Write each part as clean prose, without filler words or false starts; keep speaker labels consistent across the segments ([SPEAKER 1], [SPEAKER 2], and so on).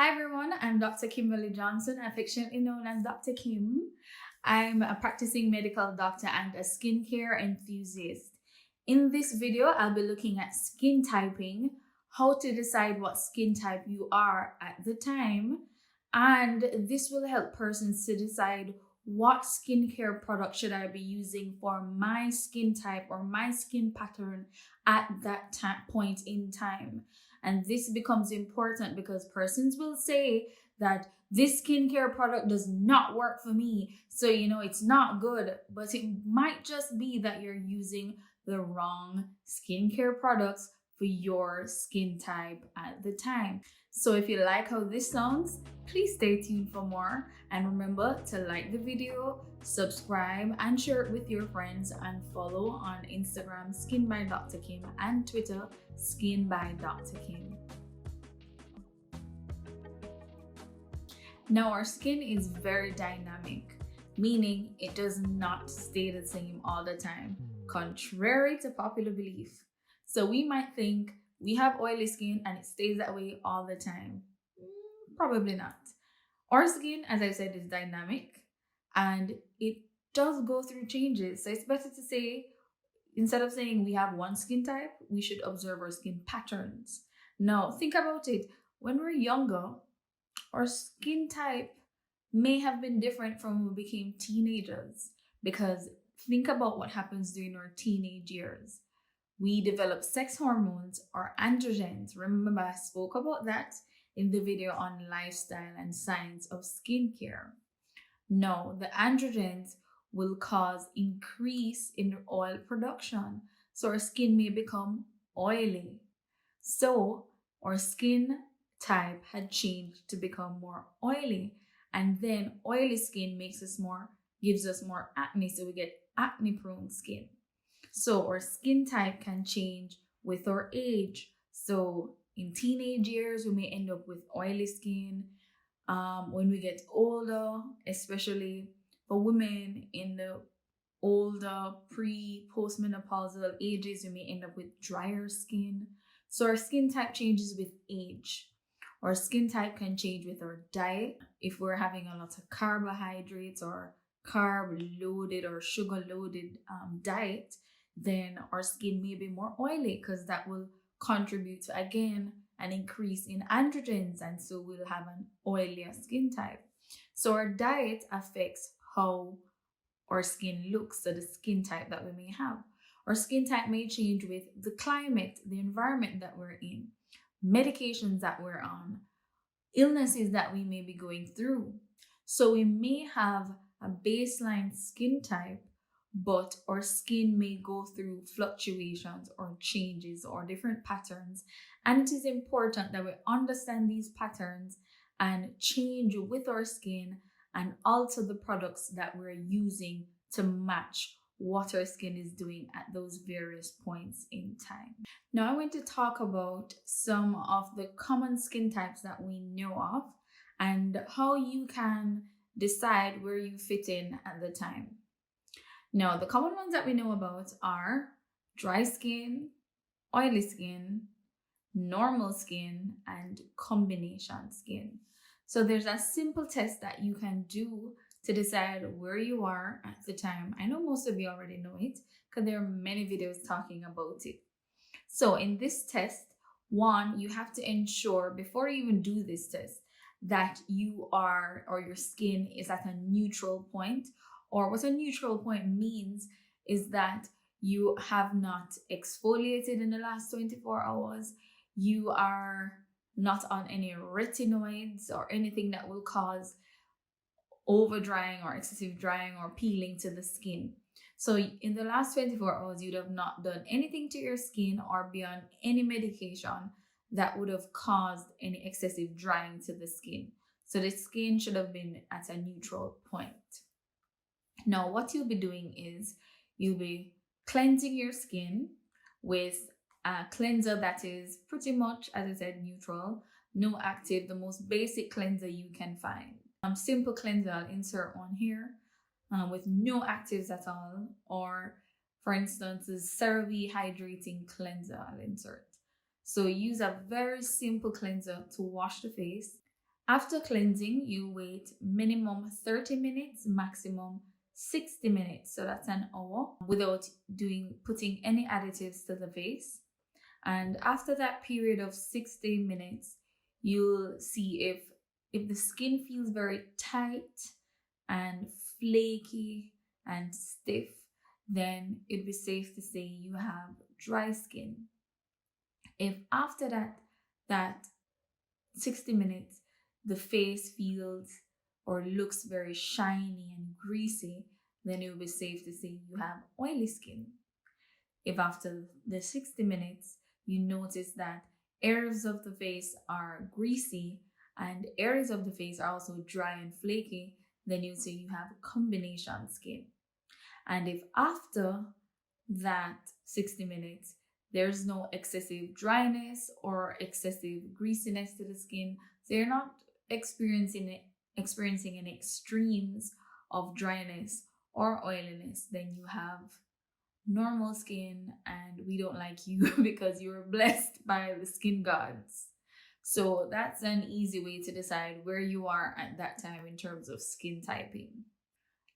[SPEAKER 1] Hi everyone, I'm Dr. Kimberly Johnson, affectionately known as Dr. Kim. I'm a practicing medical doctor and a skincare enthusiast. In this video, I'll be looking at skin typing, how to decide what skin type you are at the time, and this will help persons to decide what skincare product should I be using for my skin type or my skin pattern at that point in time. And this becomes important because persons will say that this skincare product does not work for me. So, it's not good, but it might just be that you're using the wrong skincare products for your skin type at the time. So if you like how this sounds, please stay tuned for more. And remember to like the video, subscribe, and share it with your friends, and follow on Instagram Skin by Dr. Kim and Twitter Skin by Dr. Kim. Now, our skin is very dynamic, meaning it does not stay the same all the time, contrary to popular belief. So we might think we have oily skin and it stays that way all the time. Probably not. Our skin, as I said, is dynamic and it does go through changes. So it's better to say, instead of saying we have one skin type, we should observe our skin patterns. Now, think about it. When we're younger, our skin type may have been different from when we became teenagers, because think about what happens during our teenage years. We develop sex hormones or androgens. Remember, I spoke about that in the video on lifestyle and science of skincare. Now, the androgens will cause increase in oil production. So our skin may become oily. So our skin type had changed to become more oily. And then oily skin gives us more acne. So we get acne prone skin. So our skin type can change with our age. So in teenage years, we may end up with oily skin. When we get older, especially for women in the older postmenopausal ages, we may end up with drier skin. So our skin type changes with age. Our skin type can change with our diet. If we're having a lot of carbohydrates or carb loaded or sugar loaded diet, then our skin may be more oily, because that will contribute to, again, an increase in androgens, and so we'll have an oilier skin type. So our diet affects how our skin looks, so the skin type that we may have. Our skin type may change with the climate, the environment that we're in, medications that we're on, illnesses that we may be going through. So we may have a baseline skin type, but our skin may go through fluctuations or changes or different patterns. And it is important that we understand these patterns and change with our skin and alter the products that we're using to match what our skin is doing at those various points in time. Now, I want to talk about some of the common skin types that we know of and how you can decide where you fit in at the time. Now, the common ones that we know about are dry skin, oily skin, normal skin, and combination skin. So there's a simple test that you can do to decide where you are at the time. I know most of you already know it because there are many videos talking about it. So in this test, one, you have to ensure before you even do this test that you are, or your skin is at a neutral point. Or what a neutral point means is that you have not exfoliated in the last 24 hours. You are not on any retinoids or anything that will cause over drying or excessive drying or peeling to the skin. So in the last 24 hours, you'd have not done anything to your skin or be on any medication that would have caused any excessive drying to the skin. So the skin should have been at a neutral point. Now, what you'll be doing is you'll be cleansing your skin with a cleanser that is pretty much, as I said, neutral, no active, the most basic cleanser you can find. Simple cleanser, I'll insert one here with no actives at all. Or, for instance, the CeraVe Hydrating cleanser, I'll insert. So use a very simple cleanser to wash the face. After cleansing, you wait minimum 30 minutes, maximum 60 minutes. So that's an hour without putting any additives to the face. And after that period of 60 minutes, you'll see if the skin feels very tight and flaky and stiff, then it'd be safe to say you have dry skin. If after that 60 minutes the face feels or looks very shiny and greasy, then it would be safe to say you have oily skin. If after the 60 minutes you notice that areas of the face are greasy and areas of the face are also dry and flaky, then you say you have combination skin. And if after that 60 minutes there's no excessive dryness or excessive greasiness to the skin, so you're not experiencing any extremes of dryness or oiliness, then you have normal skin, and we don't like you because you were blessed by the skin gods. So that's an easy way to decide where you are at that time in terms of skin typing.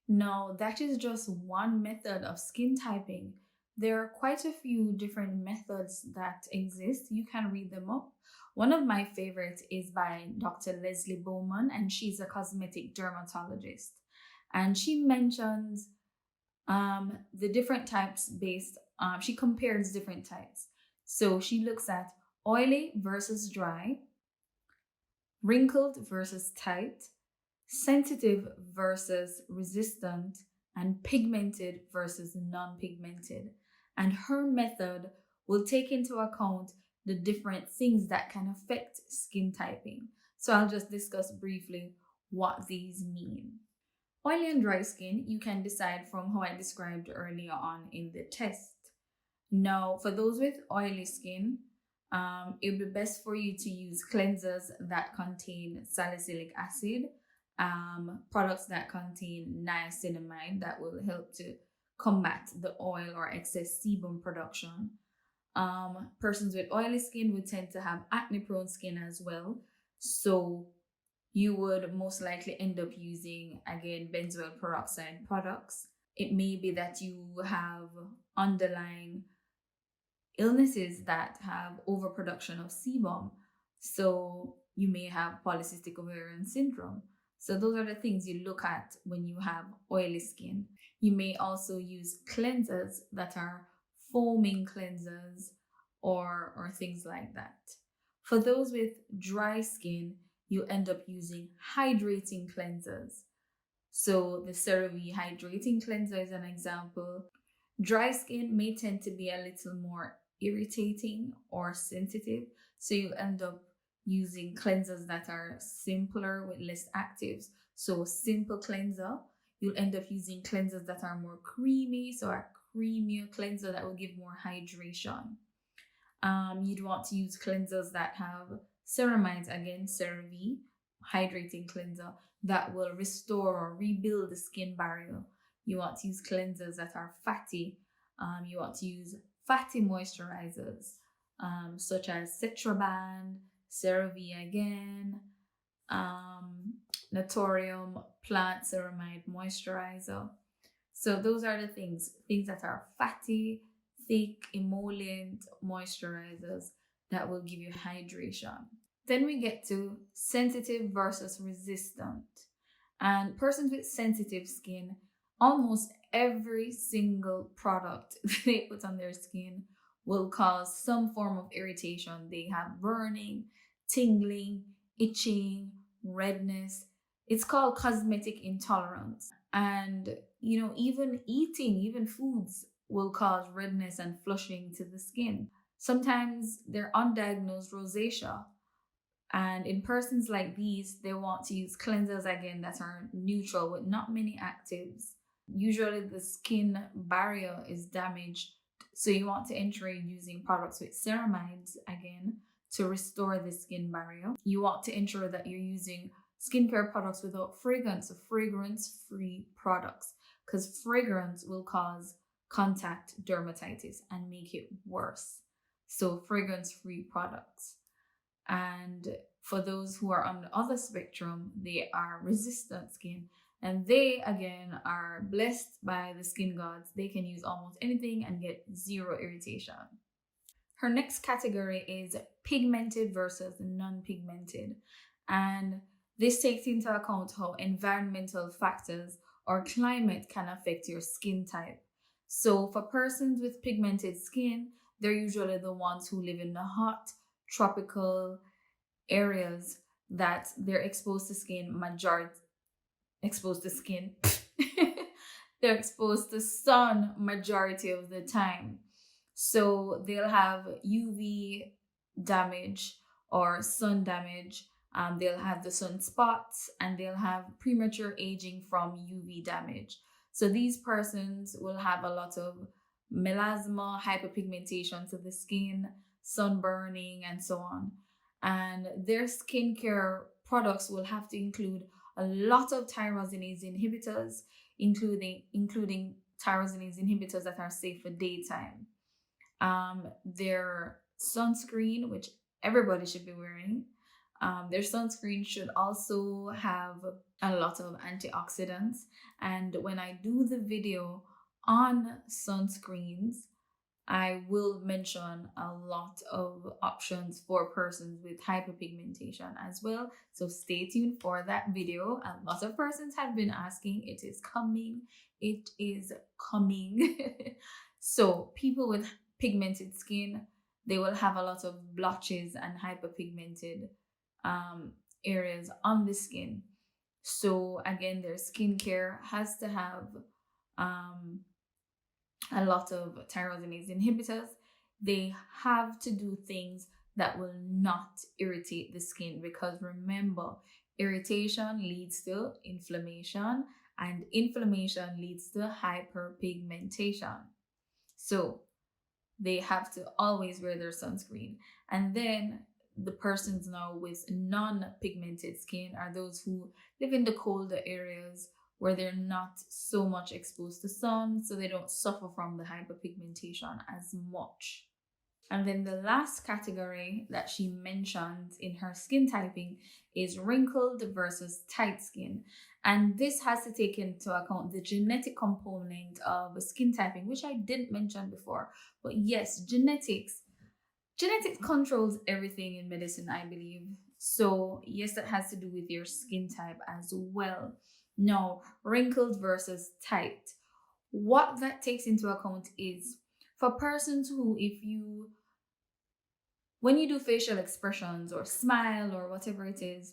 [SPEAKER 1] Now, that is just one method of skin typing. There are quite a few different methods that exist. You can read them up. One of my favorites is by Dr. Leslie Bowman, and she's a cosmetic dermatologist. And she mentions the different types she compares different types. So she looks at oily versus dry, wrinkled versus tight, sensitive versus resistant, and pigmented versus non-pigmented. And her method will take into account the different things that can affect skin typing. So I'll just discuss briefly what these mean. Oily and dry skin, you can decide from how I described earlier on in the test. Now, for those with oily skin, it would be best for you to use cleansers that contain salicylic acid, products that contain niacinamide that will help to combat the oil or excess sebum production. Persons with oily skin would tend to have acne-prone skin as well. So you would most likely end up using, again, benzoyl peroxide products. It may be that you have underlying illnesses that have overproduction of sebum. So you may have polycystic ovarian syndrome. So those are the things you look at when you have oily skin. You may also use cleansers that are foaming cleansers or things like that. For those with dry skin, you end up using hydrating cleansers. So the CeraVe hydrating cleanser is an example. Dry skin may tend to be a little more irritating or sensitive, so you end up using cleansers that are simpler with less actives. So simple cleanser. You'll end up using cleansers that are more creamy, so a creamier cleanser that will give more hydration. You'd want to use cleansers that have ceramides, again, CeraVe, hydrating cleanser, that will restore or rebuild the skin barrier. You want to use cleansers that are fatty. You want to use fatty moisturizers, such as Cetraban, CeraVe again, Naturium plant ceramide moisturizer. So those are the things that are fatty, thick, emollient moisturizers that will give you hydration. Then we get to sensitive versus resistant. And persons with sensitive skin, almost every single product they put on their skin will cause some form of irritation. They have burning, tingling, itching, redness. It's called cosmetic intolerance. And, even foods will cause redness and flushing to the skin. Sometimes they're undiagnosed rosacea. And in persons like these, they want to use cleansers again that are neutral with not many actives. Usually the skin barrier is damaged. So you want to ensure you're using products with ceramides again to restore the skin barrier. You want to ensure that you're using skincare products without fragrance, so fragrance-free products, because fragrance will cause contact dermatitis and make it worse. So fragrance-free products. And For those who are on the other spectrum, they are resistant skin. And they, again, are blessed by the skin gods. They can use almost anything and get zero irritation. Her next category is pigmented versus non-pigmented. And this takes into account how environmental factors or climate can affect your skin type. So for persons with pigmented skin, they're usually the ones who live in the hot, tropical areas that they're exposed to skin. They're exposed to sun majority of the time. So they'll have UV damage or sun damage. They'll have the sunspots and they'll have premature aging from UV damage. So these persons will have a lot of melasma, hyperpigmentation to the skin, sunburning, and so on. And their skincare products will have to include a lot of tyrosinase inhibitors, including tyrosinase inhibitors that are safe for daytime. Their sunscreen, which everybody should be wearing, their sunscreen should also have a lot of antioxidants. And when I do the video on sunscreens, I will mention a lot of options for persons with hyperpigmentation as well. So stay tuned for that video. A lot of persons have been asking. It is coming. It is coming. So people with pigmented skin, they will have a lot of blotches and hyperpigmented areas on the skin. So again, their skincare has to have a lot of tyrosinase inhibitors. They have to do things that will not irritate the skin, because remember, irritation leads to inflammation and inflammation leads to hyperpigmentation. So they have to always wear their sunscreen. And then the persons now with non-pigmented skin are those who live in the colder areas where they're not so much exposed to sun, so they don't suffer from the hyperpigmentation as much. And then the last category that she mentions in her skin typing is wrinkled versus tight skin. And this has to take into account the genetic component of skin typing, which I didn't mention before. But yes, genetics controls everything in medicine, I believe. So yes, that has to do with your skin type as well. Now, wrinkled versus tight. What that takes into account is for persons who, when you do facial expressions or smile or whatever it is,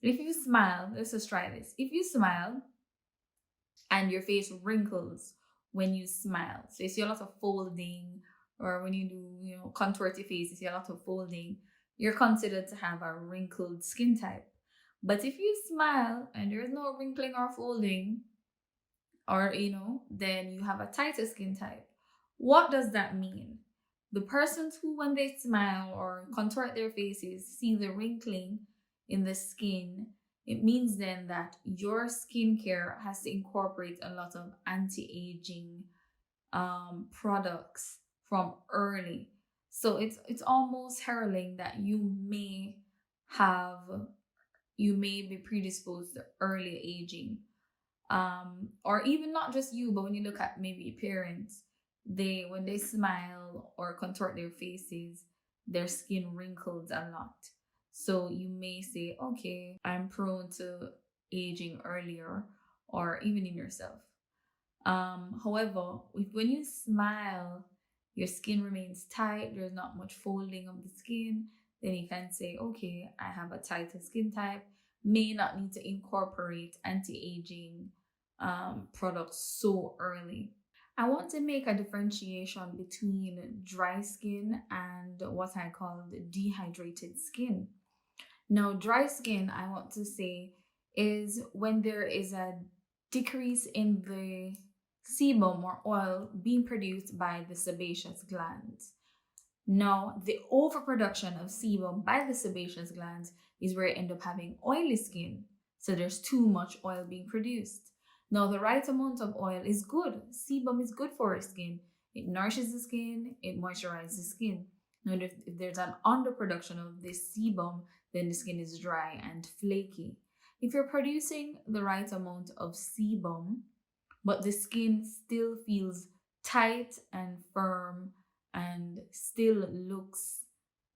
[SPEAKER 1] if you smile, let's just try this. If you smile and your face wrinkles when you smile, so you see a lot of folding, or when you do, contour your face, you see a lot of folding, you're considered to have a wrinkled skin type. But if you smile and there's no wrinkling or folding, or then you have a tighter skin type. What does that mean? The persons who, when they smile or contort their faces, see the wrinkling in the skin, it means then that your skincare has to incorporate a lot of anti-aging products from early. So it's almost heralding that you may be predisposed to early aging. Or even not just you, but when you look at maybe parents, when they smile or contort their faces, their skin wrinkles a lot. So you may say, okay, I'm prone to aging earlier, or even in yourself. However, when you smile, your skin remains tight, there's not much folding of the skin, then you can say, okay, I have a tighter skin type, may not need to incorporate anti-aging products so early. I want to make a differentiation between dry skin and what I call dehydrated skin. Now, dry skin, I want to say, is when there is a decrease in the sebum or oil being produced by the sebaceous glands. Now, the overproduction of sebum by the sebaceous glands is where you end up having oily skin. So there's too much oil being produced. Now, the right amount of oil is good. Sebum is good for our skin. It nourishes the skin, it moisturizes the skin. Now, if there's an underproduction of this sebum, then the skin is dry and flaky. If you're producing the right amount of sebum, but the skin still feels tight and firm and still looks,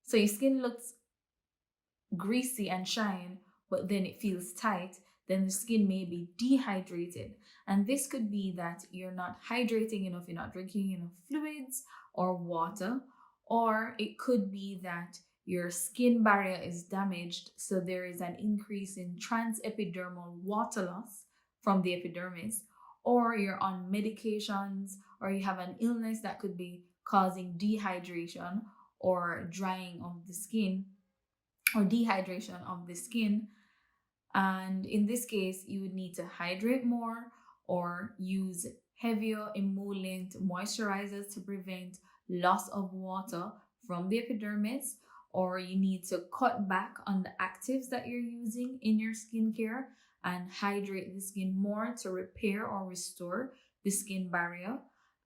[SPEAKER 1] so your skin looks greasy and shine, but then it feels tight, then the skin may be dehydrated. And this could be that you're not hydrating enough, you're not drinking enough fluids or water, or it could be that your skin barrier is damaged, so there is an increase in transepidermal water loss from the epidermis, or you're on medications, or you have an illness that could be causing dehydration or drying of the skin or dehydration of the skin. And in this case, you would need to hydrate more or use heavier emollient moisturizers to prevent loss of water from the epidermis, or you need to cut back on the actives that you're using in your skincare and hydrate the skin more to repair or restore the skin barrier.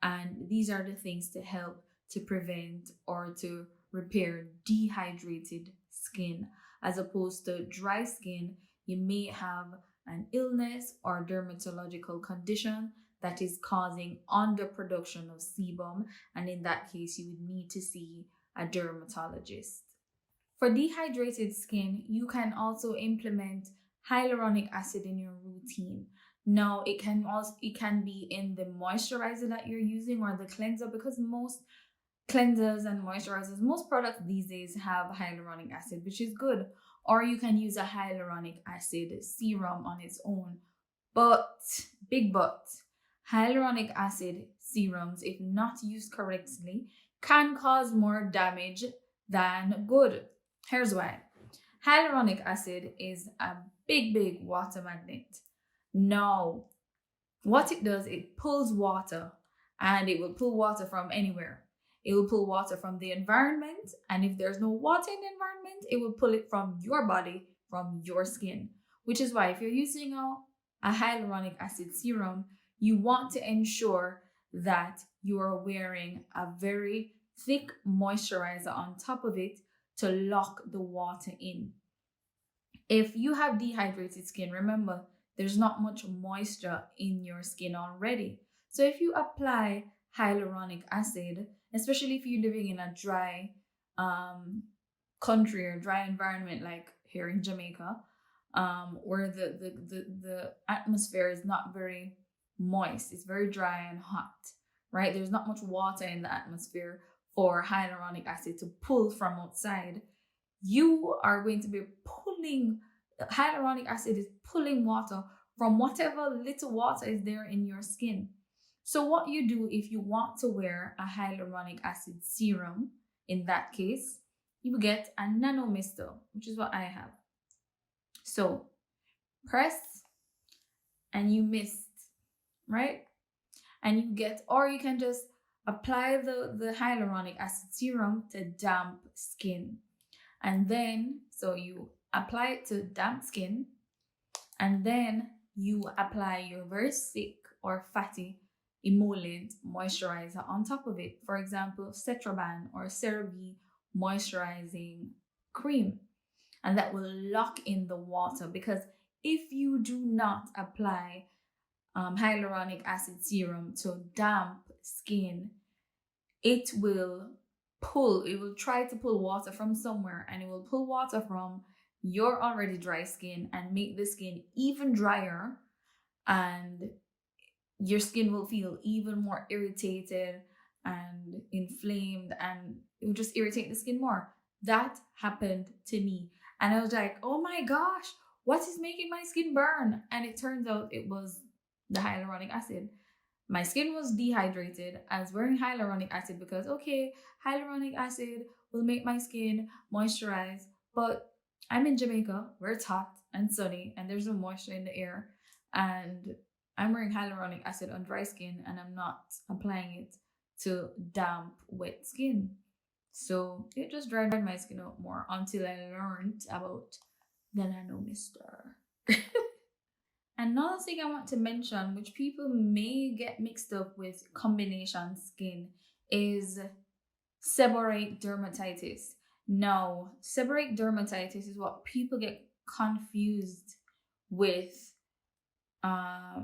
[SPEAKER 1] And these are the things to help to prevent or to repair dehydrated skin. As opposed to dry skin, you may have an illness or dermatological condition that is causing underproduction of sebum, and in that case, you would need to see a dermatologist. For dehydrated skin, you can also implement hyaluronic acid in your routine. Now, it can be in the moisturizer that you're using or the cleanser, because most cleansers and moisturizers, most products these days have hyaluronic acid, which is good. Or you can use a hyaluronic acid serum on its own. But, big but, hyaluronic acid serums, if not used correctly, can cause more damage than good. Here's why. Hyaluronic acid is a big water magnet. Now, what it does, it pulls water, and it will pull water from anywhere. It will pull water from the environment, and if there's no water in the environment, it will pull it from your body, from your skin. Which is why if you're using a hyaluronic acid serum, you want to ensure that you are wearing a very thick moisturizer on top of it to lock the water in. If you have dehydrated skin, remember, there's not much moisture in your skin already. So if you apply hyaluronic acid, especially if you're living in a dry country or dry environment like here in Jamaica, where the atmosphere is not very moist, it's very dry and hot, right? There's not much water in the atmosphere for hyaluronic acid to pull from outside. You are going to be pulling, hyaluronic acid is pulling water from whatever little water is there in your skin. So what you do if you want to wear a hyaluronic acid serum, in that case, you get a nano mister, which is what I have. So press and you mist, right? And you get, or you can just apply the hyaluronic acid serum to damp skin. And then, so you apply it to damp skin, and then you apply your very thick or fatty emollient moisturizer on top of it. For example, Cetraban or CeraVe moisturizing cream. And that will lock in the water, because if you do not apply hyaluronic acid serum to damp skin, it will try to pull water from somewhere, and it will pull water from your already dry skin and make the skin even drier, and your skin will feel even more irritated and inflamed, and it will just irritate the skin more. That happened to me, and I was like, oh my gosh, what is making my skin burn? And it turns out it was the hyaluronic acid. My skin was dehydrated. I was wearing hyaluronic acid because, okay, hyaluronic acid will make my skin moisturize, but I'm in Jamaica where it's hot and sunny and there's no moisture in the air, and I'm wearing hyaluronic acid on dry skin, and I'm not applying it to damp, wet skin. So it just dried my skin out more until I learned about the nano mister. Another thing I want to mention, which people may get mixed up with combination skin, is seborrheic dermatitis. Now, seborrheic dermatitis is what people get confused with uh,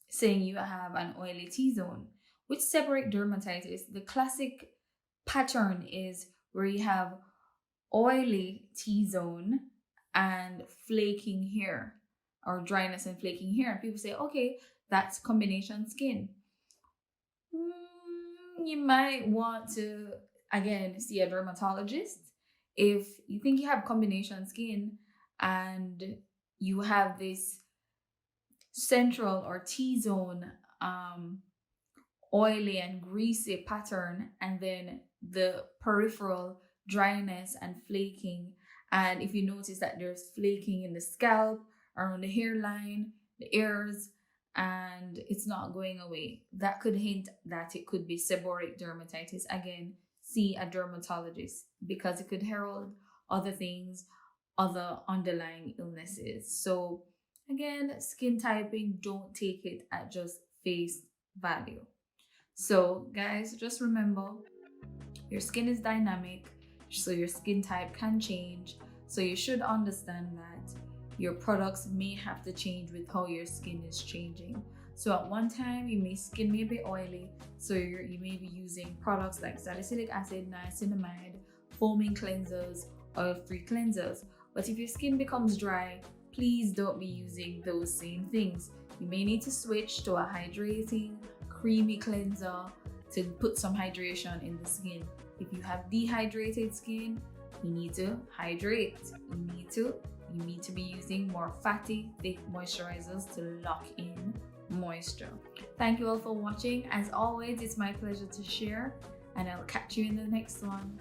[SPEAKER 1] saying you have an oily T-zone. With seborrheic dermatitis, the classic pattern is where you have oily T-zone and flaking hair, or dryness and flaking hair. And people say, okay, that's combination skin. You might want to, again, see a dermatologist if you think you have combination skin and you have this central or T-zone oily and greasy pattern, and then the peripheral dryness and flaking. And if you notice that there's flaking in the scalp, around the hairline, the ears, and it's not going away, that could hint that it could be seborrheic dermatitis. Again, see a dermatologist, because it could herald other things, other underlying illnesses. So again, skin typing, don't take it at just face value. So guys, just remember, your skin is dynamic, so your skin type can change. So you should understand that your products may have to change with how your skin is changing. So at one time, your skin may be oily, so you may be using products like salicylic acid, niacinamide, foaming cleansers, oil-free cleansers. But if your skin becomes dry, please don't be using those same things. You may need to switch to a hydrating, creamy cleanser to put some hydration in the skin. If you have dehydrated skin, you need to hydrate. You need to be using more fatty, thick moisturizers to lock in moisture. Thank you all for watching. As always, it's my pleasure to share, and I'll catch you in the next one.